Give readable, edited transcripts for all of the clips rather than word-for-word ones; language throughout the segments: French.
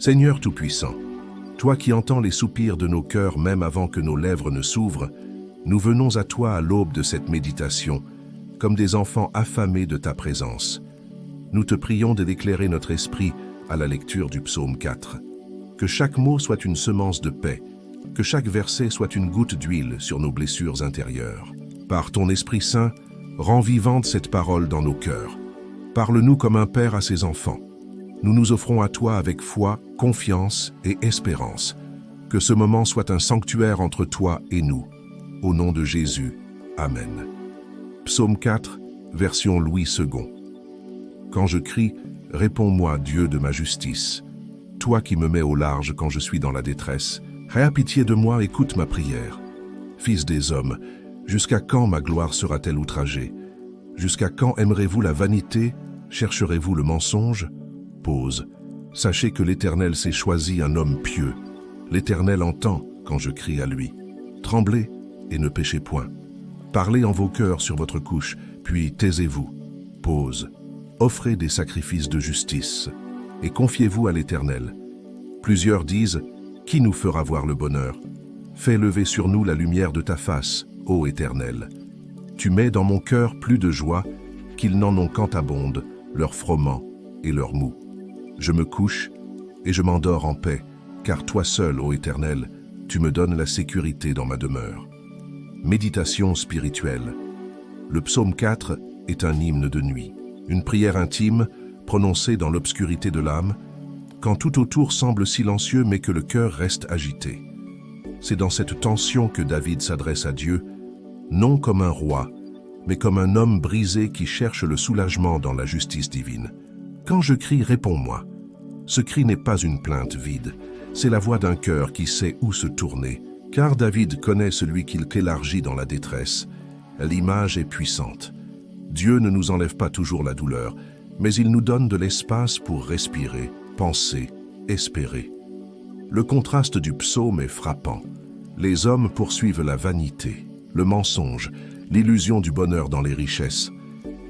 Seigneur Tout-Puissant, toi qui entends les soupirs de nos cœurs même avant que nos lèvres ne s'ouvrent, nous venons à toi à l'aube de cette méditation, comme des enfants affamés de ta présence. Nous te prions d'éclairer notre esprit à la lecture du psaume 4. Que chaque mot soit une semence de paix, que chaque verset soit une goutte d'huile sur nos blessures intérieures. Par ton Esprit Saint, rends vivante cette parole dans nos cœurs. Parle-nous comme un père à ses enfants. Nous nous offrons à toi avec foi, confiance et espérance. Que ce moment soit un sanctuaire entre toi et nous. Au nom de Jésus. Amen. Psaume 4, version Louis II. Quand je crie, réponds-moi, Dieu de ma justice. Toi qui me mets au large quand je suis dans la détresse, aie pitié de moi, écoute ma prière. Fils des hommes, jusqu'à quand ma gloire sera-t-elle outragée? Jusqu'à quand aimerez-vous la vanité? Chercherez-vous le mensonge? Pause. Sachez que l'Éternel s'est choisi un homme pieux. L'Éternel entend quand je crie à lui. Tremblez et ne péchez point. Parlez en vos cœurs sur votre couche, puis taisez-vous. Pause. Offrez des sacrifices de justice et confiez-vous à l'Éternel. Plusieurs disent, qui nous fera voir le bonheur? Fais lever sur nous la lumière de ta face, ô Éternel. Tu mets dans mon cœur plus de joie qu'ils n'en ont quand abondent leur froment et leur mou. Je me couche et je m'endors en paix, car toi seul, ô Éternel, tu me donnes la sécurité dans ma demeure. Méditation spirituelle. Le psaume 4 est un hymne de nuit, une prière intime prononcée dans l'obscurité de l'âme, quand tout autour semble silencieux mais que le cœur reste agité. C'est dans cette tension que David s'adresse à Dieu, non comme un roi, mais comme un homme brisé qui cherche le soulagement dans la justice divine. Quand je crie, réponds-moi. Ce cri n'est pas une plainte vide, c'est la voix d'un cœur qui sait où se tourner, car David connaît celui qu'il élargit dans la détresse. L'image est puissante. Dieu ne nous enlève pas toujours la douleur, mais il nous donne de l'espace pour respirer, penser, espérer. Le contraste du psaume est frappant. Les hommes poursuivent la vanité, le mensonge, l'illusion du bonheur dans les richesses.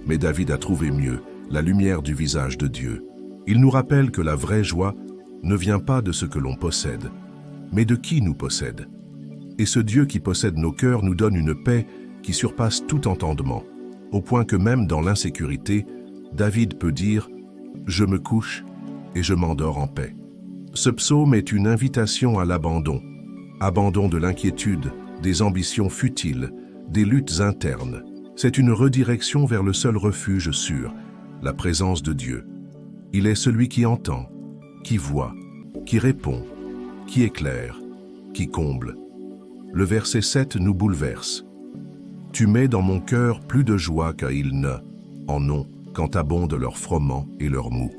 Mais David a trouvé mieux, la lumière du visage de Dieu. Il nous rappelle que la vraie joie ne vient pas de ce que l'on possède, mais de qui nous possède. Et ce Dieu qui possède nos cœurs nous donne une paix qui surpasse tout entendement, au point que même dans l'insécurité, David peut dire « Je me couche et je m'endors en paix ». Ce psaume est une invitation à l'abandon, abandon de l'inquiétude, des ambitions futiles, des luttes internes. C'est une redirection vers le seul refuge sûr, la présence de Dieu. Il est celui qui entend, qui voit, qui répond, qui éclaire, qui comble. Le verset 7 nous bouleverse. « Tu mets dans mon cœur plus de joie qu'ils en ont quand abondent leur froment et leur mou. »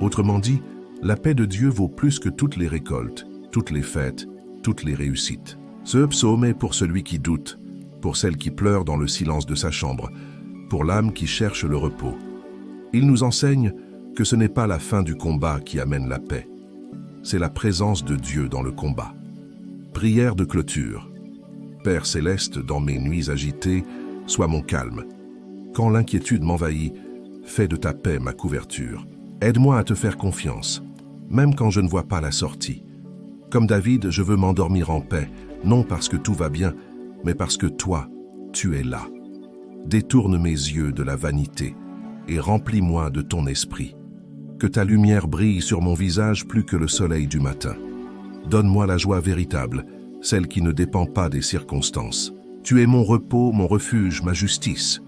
Autrement dit, la paix de Dieu vaut plus que toutes les récoltes, toutes les fêtes, toutes les réussites. Ce psaume est pour celui qui doute, pour celle qui pleure dans le silence de sa chambre, pour l'âme qui cherche le repos. Il nous enseigne que ce n'est pas la fin du combat qui amène la paix, c'est la présence de Dieu dans le combat. Prière de clôture. Père céleste, dans mes nuits agitées, sois mon calme. Quand l'inquiétude m'envahit, fais de ta paix ma couverture. Aide-moi à te faire confiance, même quand je ne vois pas la sortie. Comme David, je veux m'endormir en paix, non parce que tout va bien, mais parce que toi, tu es là. Détourne mes yeux de la vanité et remplis-moi de ton esprit. Que ta lumière brille sur mon visage plus que le soleil du matin. Donne-moi la joie véritable, celle qui ne dépend pas des circonstances. Tu es mon repos, mon refuge, ma justice.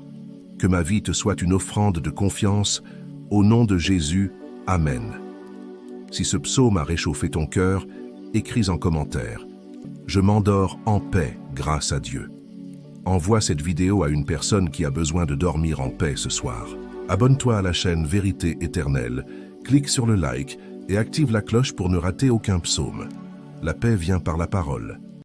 Que ma vie te soit une offrande de confiance. Au nom de Jésus, Amen. Si ce psaume a réchauffé ton cœur, écris en commentaire. Je m'endors en paix grâce à Dieu. Envoie cette vidéo à une personne qui a besoin de dormir en paix ce soir. Abonne-toi à la chaîne Vérité Éternelle, clique sur le like et active la cloche pour ne rater aucun psaume. La paix vient par la parole.